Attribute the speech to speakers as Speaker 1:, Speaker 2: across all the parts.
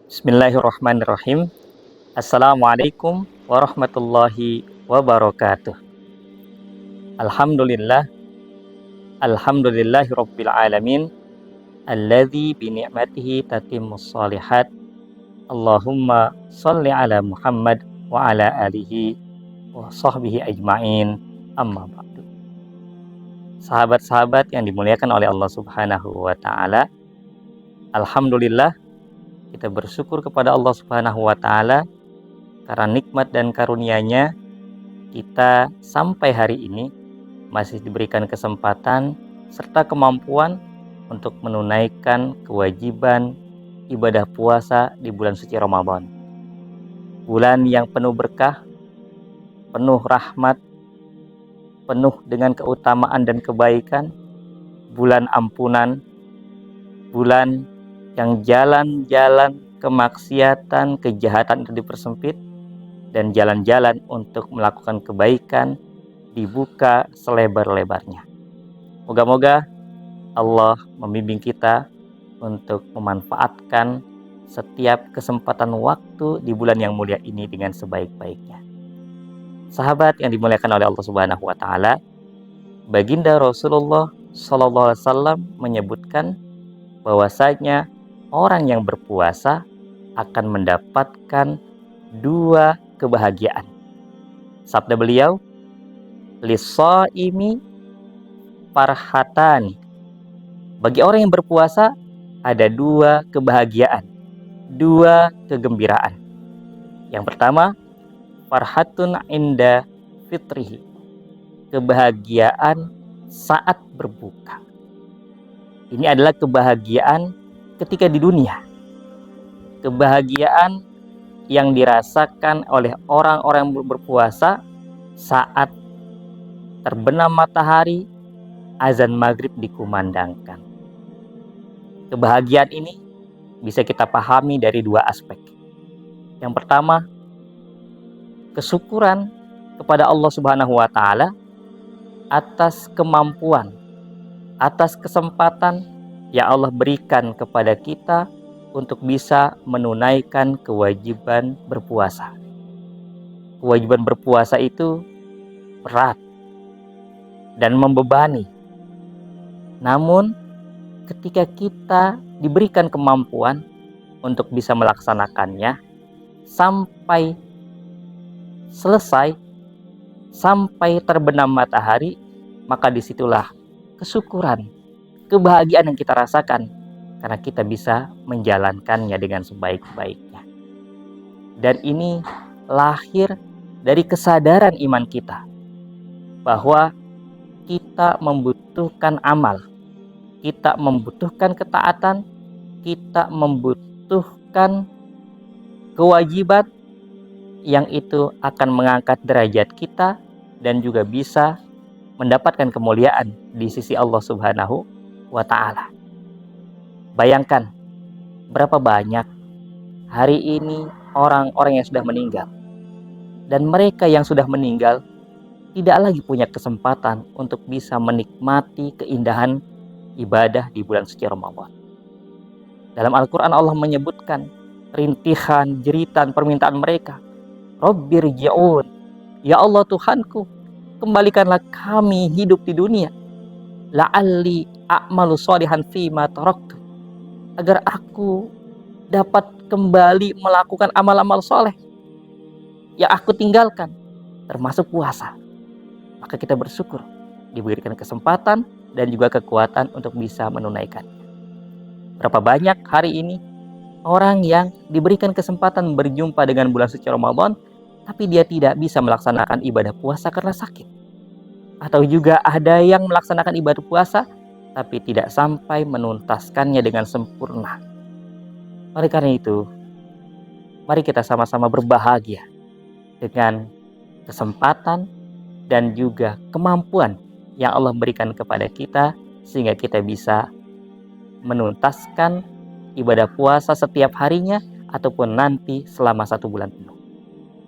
Speaker 1: Bismillahirrahmanirrahim. Assalamualaikum warahmatullahi wabarakatuh. Alhamdulillah, alhamdulillahi rabbil alamin, alladzi bi ni'matihi tatimmus shalihat. Allahumma shalli ala Muhammad wa ala alihi wa sahbihi ajmain. Amma ba'du. Sahabat-sahabat yang dimuliakan oleh Allah Subhanahu wa taala, alhamdulillah kita bersyukur kepada Allah Subhanahu wa taala karena nikmat dan karunia-Nya kita sampai hari ini masih diberikan kesempatan serta kemampuan untuk menunaikan kewajiban ibadah puasa di bulan suci Ramadan. Bulan yang penuh berkah, penuh rahmat, penuh dengan keutamaan dan kebaikan, bulan ampunan, bulan yang jalan-jalan kemaksiatan, kejahatan itu dipersempit, dan jalan-jalan untuk melakukan kebaikan dibuka selebar-lebarnya. Moga-moga Allah membimbing kita untuk memanfaatkan setiap kesempatan waktu di bulan yang mulia ini dengan sebaik-baiknya. Sahabat yang dimuliakan oleh Allah Subhanahu wa taala, Baginda Rasulullah sallallahu alaihi wasallam menyebutkan bahwasanya orang yang berpuasa akan mendapatkan dua kebahagiaan. Sabda beliau, lis-shaimi farhatani. Bagi orang yang berpuasa ada dua kebahagiaan, dua kegembiraan. Yang pertama, farhatun inda fitrihi. Kebahagiaan saat berbuka. Ini adalah kebahagiaan ketika di dunia. Kebahagiaan yang dirasakan oleh orang-orang yang berpuasa saat terbenam matahari, azan maghrib dikumandangkan. Kebahagiaan ini bisa kita pahami dari dua aspek. Yang pertama, kesyukuran kepada Allah Subhanahu wa taala atas kemampuan, atas kesempatan yang Allah berikan kepada kita untuk bisa menunaikan kewajiban berpuasa. Kewajiban berpuasa itu berat dan membebani. Namun ketika kita diberikan kemampuan untuk bisa melaksanakannya sampai selesai, sampai terbenam matahari, maka disitulah kesyukuran, kebahagiaan yang kita rasakan karena kita bisa menjalankannya dengan sebaik-baiknya. Dan ini lahir dari kesadaran iman kita bahwa kita membutuhkan amal, kita membutuhkan ketaatan, kita membutuhkan kewajiban yang itu akan mengangkat derajat kita dan juga bisa mendapatkan kemuliaan di sisi Allah Subhanahu wa taala. Bayangkan berapa banyak hari ini orang-orang yang sudah meninggal, dan mereka yang sudah meninggal tidak lagi punya kesempatan untuk bisa menikmati keindahan ibadah di bulan suci Ramadan. Dalam Al-Quran Allah menyebutkan rintihan, jeritan, permintaan mereka, Rabbirji'un, ya Allah Tuhanku, kembalikanlah kami hidup di dunia, la'alli a'malu sholihan fima taraktu, agar aku dapat kembali melakukan amal-amal soleh yang aku tinggalkan, termasuk puasa. Maka kita bersyukur diberikan kesempatan dan juga kekuatan untuk bisa menunaikan. Berapa banyak hari ini orang yang diberikan kesempatan berjumpa dengan bulan suci Ramadan, tapi dia tidak bisa melaksanakan ibadah puasa karena sakit. Atau juga ada yang melaksanakan ibadah puasa tapi tidak sampai menuntaskannya dengan sempurna. Oleh karena itu, mari kita sama-sama berbahagia dengan kesempatan dan juga kemampuan yang Allah berikan kepada kita, sehingga kita bisa menuntaskan ibadah puasa setiap harinya ataupun nanti selama 1 bulan penuh.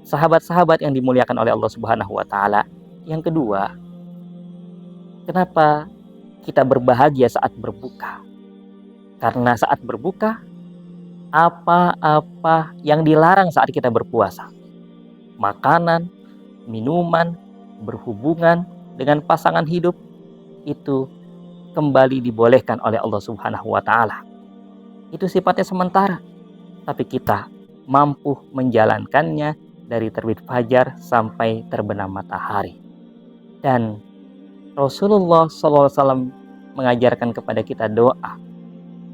Speaker 1: Sahabat-sahabat yang dimuliakan oleh Allah Subhanahu wa taala. Yang kedua, kenapa kita berbahagia saat berbuka? Karena saat berbuka, apa-apa yang dilarang saat kita berpuasa, makanan, minuman, berhubungan dengan pasangan hidup, itu kembali dibolehkan oleh Allah Subhanahu wa taala. Itu sifatnya sementara, tapi kita mampu menjalankannya dari terbit fajar sampai terbenam matahari. Dan Rasulullah SAW mengajarkan kepada kita doa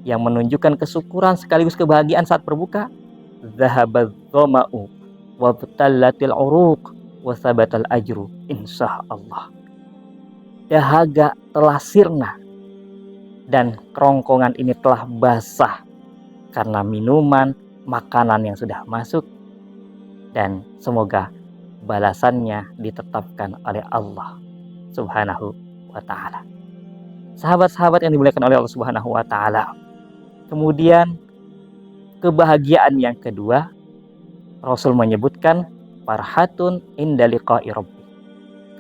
Speaker 1: yang menunjukkan kesyukuran sekaligus kebahagiaan saat berbuka. Zahabadz dhama'u wabtallatil uruq wa sabatal ajru insyaallah. Dahaga telah sirna dan kerongkongan ini telah basah karena minuman, makanan yang sudah masuk, dan semoga balasannya ditetapkan oleh Allah Subhanahu wa taala. Sahabat-sahabat yang dimuliakan oleh Allah Subhanahu wa taala. Kemudian kebahagiaan yang kedua, Rasul menyebutkan farhatun inda liqa'i rabbi.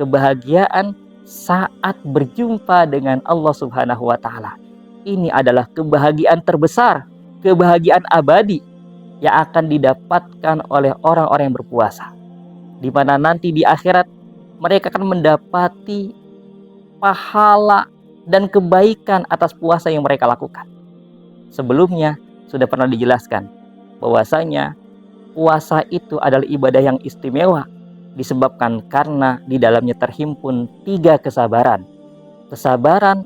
Speaker 1: Kebahagiaan saat berjumpa dengan Allah Subhanahu wa taala. Ini adalah kebahagiaan terbesar, kebahagiaan abadi yang akan didapatkan oleh orang-orang yang berpuasa. Di mana nanti di akhirat mereka akan mendapati pahala dan kebaikan atas puasa yang mereka lakukan. Sebelumnya sudah pernah dijelaskan bahwasanya puasa itu adalah ibadah yang istimewa disebabkan karena di dalamnya terhimpun 3 kesabaran. Kesabaran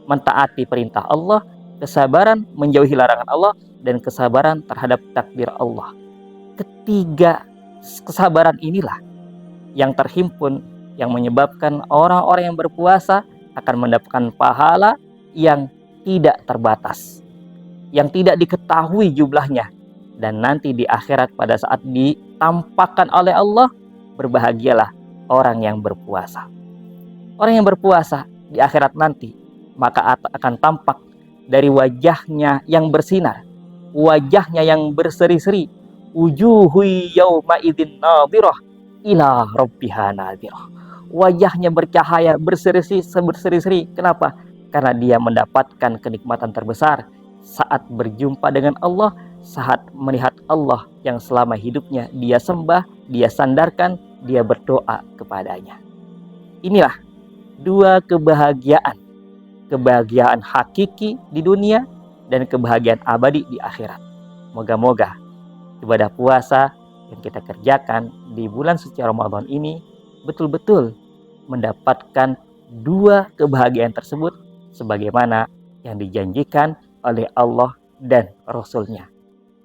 Speaker 1: mentaati perintah Allah, kesabaran menjauhi larangan Allah, dan kesabaran terhadap takdir Allah. Ketiga kesabaran inilah yang terhimpun yang menyebabkan orang-orang yang berpuasa akan mendapatkan pahala yang tidak terbatas, yang tidak diketahui jumlahnya, dan nanti di akhirat pada saat ditampakkan oleh Allah, berbahagialah orang yang berpuasa. Orang yang berpuasa di akhirat nanti maka akan tampak dari wajahnya yang bersinar, wajahnya yang berseri-seri, wujuhu yauma idzin nadhirah ila rabbiha nadhirah. Wajahnya bercahaya, berseri-seri. Kenapa? Karena dia mendapatkan kenikmatan terbesar saat berjumpa dengan Allah, saat melihat Allah yang selama hidupnya dia sembah, dia sandarkan, dia berdoa kepadanya. Inilah 2 kebahagiaan. Kebahagiaan hakiki di dunia dan kebahagiaan abadi di akhirat. Moga-moga ibadah puasa yang kita kerjakan di bulan suci Ramadan ini betul-betul mendapatkan 2 kebahagiaan tersebut sebagaimana yang dijanjikan oleh Allah dan Rasul-Nya.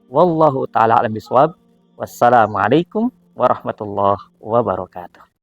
Speaker 1: Wallahu ta'ala a'lam bishawab. Wassalamualaikum warahmatullahi wabarakatuh.